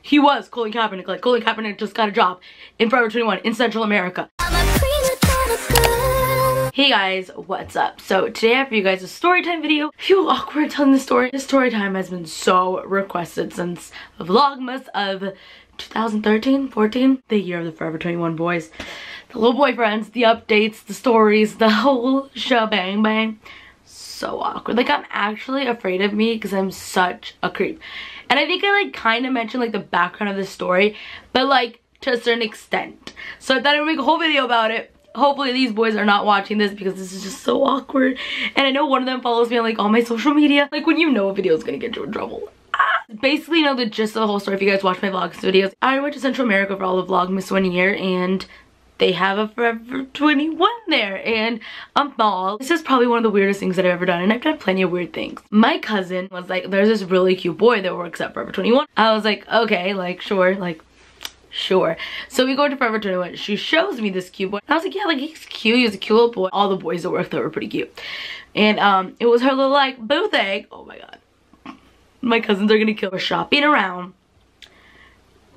he was Colin Kaepernick. Like, Colin Kaepernick just got a job in Forever 21 in Central America. Hey guys, what's up? So today I have for you guys a story time video. I feel awkward telling this story. This story time has been so requested since Vlogmas of 2013, 14, the year of the Forever 21 boys. The little boyfriends, the updates, the stories, the whole shebang bang. So awkward. Like, I'm actually afraid of me because I'm such a creep. And I think I like kind of mentioned like the background of the story, but like to a certain extent. So I thought I would make a whole video about it. Hopefully these boys are not watching this because this is just so awkward. And I know one of them follows me on like all my social media. Like when you know a video is gonna get you in trouble. Basically, you know the gist of the whole story if you guys watch my vlogs videos. I went to Central America for all of Vlogmas 1 year and they have a Forever 21 there and a mall. This is probably one of the weirdest things that I've ever done, and I've done plenty of weird things. My cousin was like, there's this really cute boy that works at Forever 21. I was like, okay, like sure, like sure. So we go to Forever 21. She shows me this cute boy. I was like, yeah, like he's cute. He was a cute little boy. All the boys that worked there were pretty cute. And it was her little like booth egg. Oh my god. My cousins are gonna kill her. Shopping around.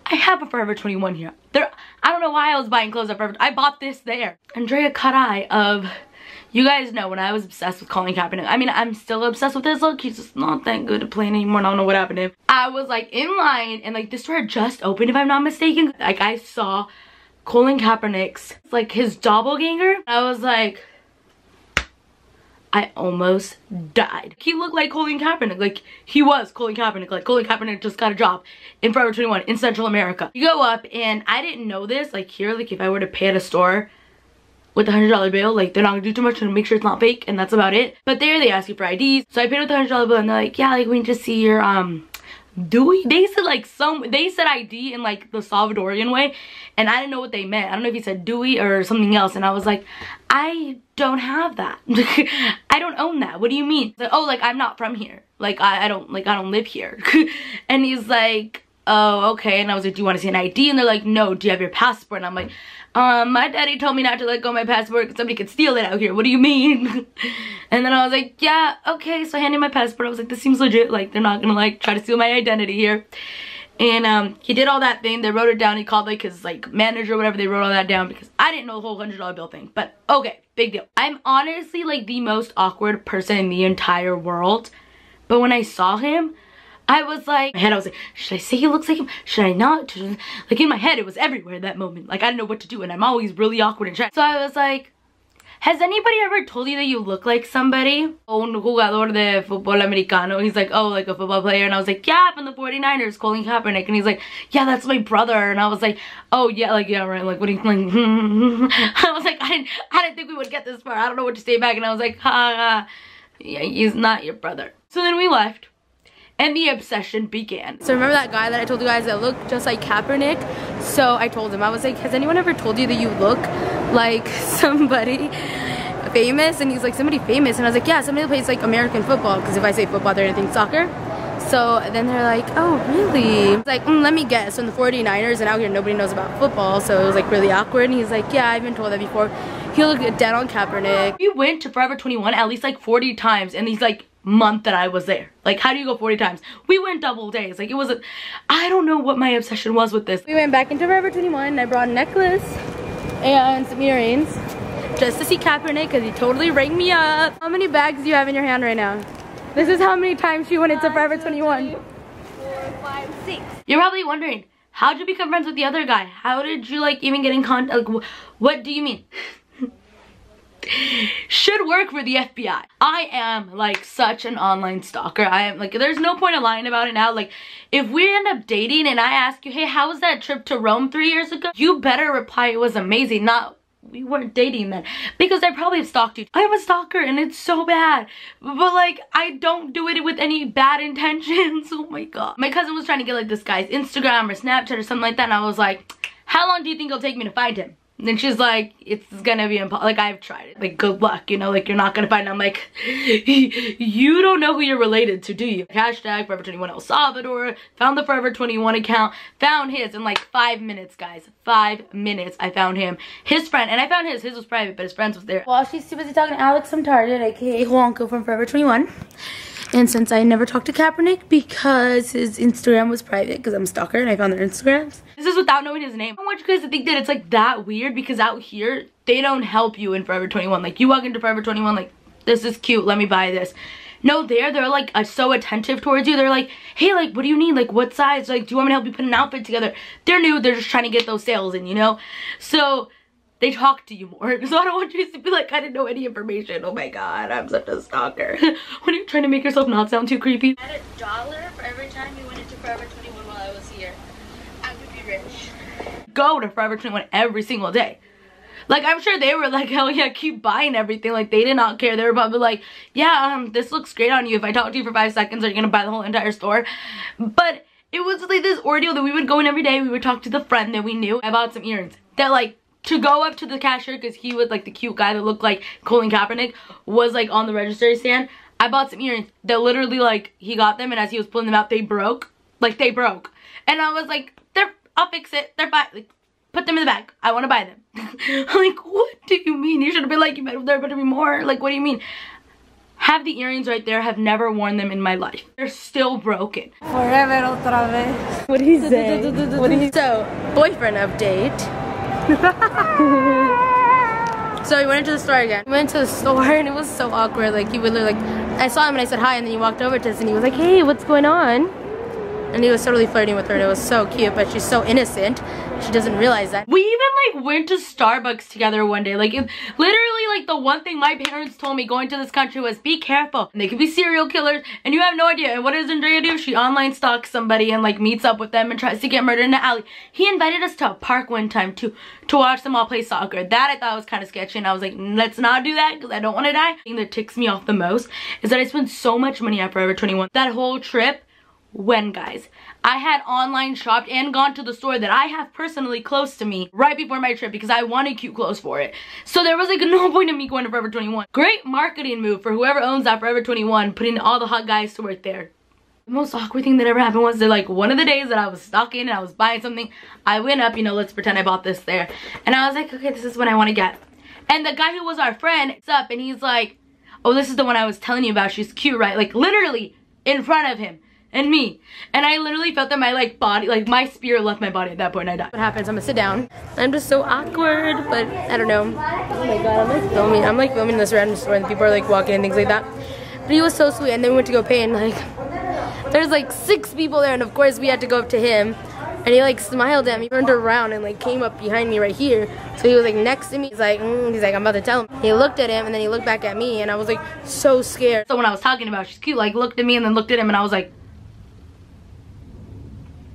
I have a Forever 21 here. I don't know why I was buying clothes at Forever. I bought this there. Andrea cut eye of, you guys know when I was obsessed with Colin Kaepernick. I mean, I'm still obsessed with his look. He's just not that good at playing anymore. I don't know what happened to him. I was like in line and like this store had just opened if I'm not mistaken. Like I saw Colin Kaepernick's, like his doppleganger. I was like, I almost died. He looked like Colin Kaepernick. Like he was Colin Kaepernick. Like Colin Kaepernick just got a job in Forever 21 in Central America. You go up and I didn't know this. Like here, like if I were to pay at a store with a $100 bill, like they're not gonna do too much to make sure it's not fake and that's about it. But there they ask you for IDs. So I paid with the $100 bill and they're like, yeah, like we need to see your Dewey. They said like they said ID in like the Salvadorian way and I didn't know what they meant. I don't know if he said Dewey or something else and I was like, I don't have that. I don't own that. What do you mean? Like, oh, like I'm not from here. Like I don't live here. And he's like, oh, okay. And I was like, do you want to see an ID? And they're like, no, do you have your passport? And I'm like, my daddy told me not to let go of my passport because somebody could steal it out here. What do you mean? And then I was like, yeah, okay. So I handed my passport. I was like, this seems legit. Like they're not gonna like try to steal my identity here. And he did all that thing. They wrote it down. He called like his like manager or whatever. They wrote all that down because I didn't know the whole $100 bill thing. But okay, big deal. I'm honestly like the most awkward person in the entire world. But when I saw him, I was like, in my head I was like, should I say he looks like him? Should I not? Like in my head, it was everywhere at that moment. Like I didn't know what to do and I'm always really awkward and shy. So I was like, has anybody ever told you that you look like somebody? Un jugador de fútbol americano. He's like, oh, like a football player. And I was like, yeah, from the 49ers, Colin Kaepernick. And he's like, yeah, that's my brother. And I was like, oh yeah, like, yeah, right. Like, what do you think? I was like, I didn't think we would get this far. I don't know what to say back. And I was like, ha, yeah, he's not your brother. So then we left. And the obsession began. So remember that guy that I told you guys that looked just like Kaepernick? So I told him, I was like, has anyone ever told you that you look like somebody famous? And he's like, somebody famous? And I was like, yeah, somebody that plays like American football. Because if I say football, they're gonna think soccer. So then they're like, oh, really? I was like, let me guess. From the 49ers, and out here nobody knows about football. So it was like really awkward. And he's like, yeah, I've been told that before. He looked dead on Kaepernick. We went to Forever 21 at least like 40 times. And he's like, month that I was there. Like, how do you go 40 times? We went double days. Like, it was I don't know what my obsession was with this. We went back into Forever 21 and I brought a necklace and some earrings just to see Kaepernick because he totally rang me up. How many bags do you have in your hand right now? This is how many times she went into Forever 21. 3, 4, 5, 6. You're probably wondering, how'd you become friends with the other guy? How did you like even get in contact? Like, what do you mean? Should work for the FBI. I am like such an online stalker. I am like, there's no point of lying about it now. Like if we end up dating and I ask you, hey, how was that trip to Rome 3 years ago? You better reply it was amazing, not we weren't dating then, because I probably have stalked you. I'm a stalker and it's so bad, but like I don't do it with any bad intentions. Oh my god. My cousin was trying to get like this guy's Instagram or Snapchat or something like that, and I was like, how long do you think it'll take me to find him? And then she's like, it's gonna be impossible. Like, I've tried it. Like, good luck, you know? Like, you're not gonna find it. I'm like, you don't know who you're related to, do you? Hashtag Forever 21 El Salvador. Found the Forever 21 account. Found his in like 5 minutes, guys. 5 minutes, I found him. His friend, and I found his. His was private, but his friend's was there. While she's too busy talking to Alex from Target, aka Juanco from Forever 21. And since I never talked to Kaepernick because his Instagram was private, because I'm a stalker and I found their Instagrams. This is without knowing his name. I want you guys to think that it's like that weird, because out here, they don't help you in Forever 21. Like, you walk into Forever 21 like, this is cute, let me buy this. No, they're like so attentive towards you. They're like, hey, like, what do you need? Like, what size? Like, do you want me to help you put an outfit together? They're new, they're just trying to get those sales in, you know? So they talk to you more. So I don't want you to be like, I didn't know any information. Oh my god, I'm such a stalker. When you're trying to make yourself not sound too creepy. I had $1 for every time you went into Forever 21 while I was here. I would be rich. Go to Forever 21 every single day. Like, I'm sure they were like, hell yeah, keep buying everything. Like, they did not care. They were probably like, yeah, this looks great on you. If I talk to you for 5 seconds, are you gonna buy the whole entire store? But it was like this ordeal that we would go in every day. We would talk to the friend that we knew. I bought some earrings that, like, to go up to the cashier, because he was like the cute guy that looked like Colin Kaepernick, was like on the registry stand. I bought some earrings that literally, like, he got them, and as he was pulling them out, they broke. Like, they broke. And I was like, I'll fix it. They're fine. Like, put them in the bag. I want to buy them. Like, what do you mean? You should have been like, there better be more. Like, what do you mean? Have the earrings right there. Have never worn them in my life. They're still broken. Forever otra vez. What did he say? What did he... So, boyfriend update. So we went into the store again. We went to the store and it was so awkward. Like, he would like, I saw him and I said hi, and then he walked over to us and he was like, hey, what's going on? And he was totally flirting with her, and it was so cute, but she's so innocent. She doesn't realize that. We even like went to Starbucks together one day. Like, literally, like, the one thing my parents told me going to this country was, be careful. And they could be serial killers and you have no idea. And what does Andrea do? She online stalks somebody and like meets up with them and tries to get murdered in the alley. He invited us to a park one time to watch them all play soccer. That I thought was kind of sketchy, and I was like, let's not do that because I don't want to die. The thing that ticks me off the most is that I spent so much money at Forever 21. That whole trip, when, guys, I had online shopped and gone to the store that I have personally close to me right before my trip because I wanted cute clothes for it. So there was like no point in me going to Forever 21. Great marketing move for whoever owns that Forever 21, putting all the hot guys to work there. The most awkward thing that ever happened was that, like, one of the days that I was stalking and I was buying something, I went up, you know, let's pretend I bought this there. And I was like, okay, this is what I want to get. And the guy who was our friend is up and he's like, oh, this is the one I was telling you about. She's cute, right? Like, literally in front of him. And me. And I literally felt that my like body, like my spirit left my body at that point and I died. What happens? I'm gonna sit down. I'm just so awkward, but I don't know. Oh my god, I'm like filming this random store and people are like walking and things like that. But he was so sweet, and then we went to go pay and like there's like 6 people there, and of course we had to go up to him. And he like smiled at me, turned around and like came up behind me right here. So he was like next to me. He's like, I'm about to tell him. He looked at him and then he looked back at me, and I was like so scared. So when I was talking about she's cute, like looked at me and then looked at him, and I was like,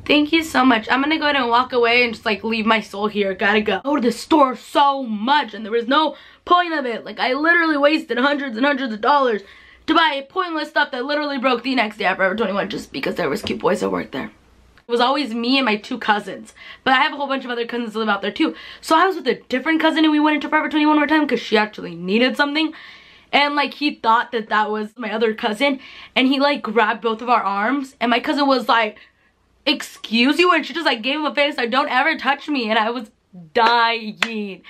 thank you so much. I'm gonna go ahead and walk away and just like leave my soul here. Gotta go. Go to the store so much and there was no point of it. Like, I literally wasted hundreds and hundreds of dollars to buy pointless stuff that literally broke the next day at Forever 21 just because there was cute boys that worked there. It was always me and my 2 cousins. But I have a whole bunch of other cousins that live out there too. So I was with a different cousin and we went into Forever 21 one time because she actually needed something. And like he thought that that was my other cousin. And he like grabbed both of our arms. And my cousin was like, excuse you? And she just like gave him a face like, don't ever touch me. And I was dying.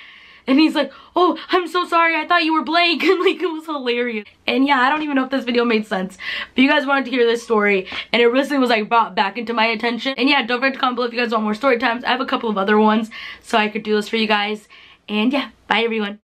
And he's like, oh, I'm so sorry, I thought you were blank. And like, it was hilarious. And yeah, I don't even know if this video made sense, but you guys wanted to hear this story and it recently was like brought back into my attention. And yeah, don't forget to comment below if you guys want more story times. I have a couple of other ones so I could do this for you guys. And yeah, bye everyone.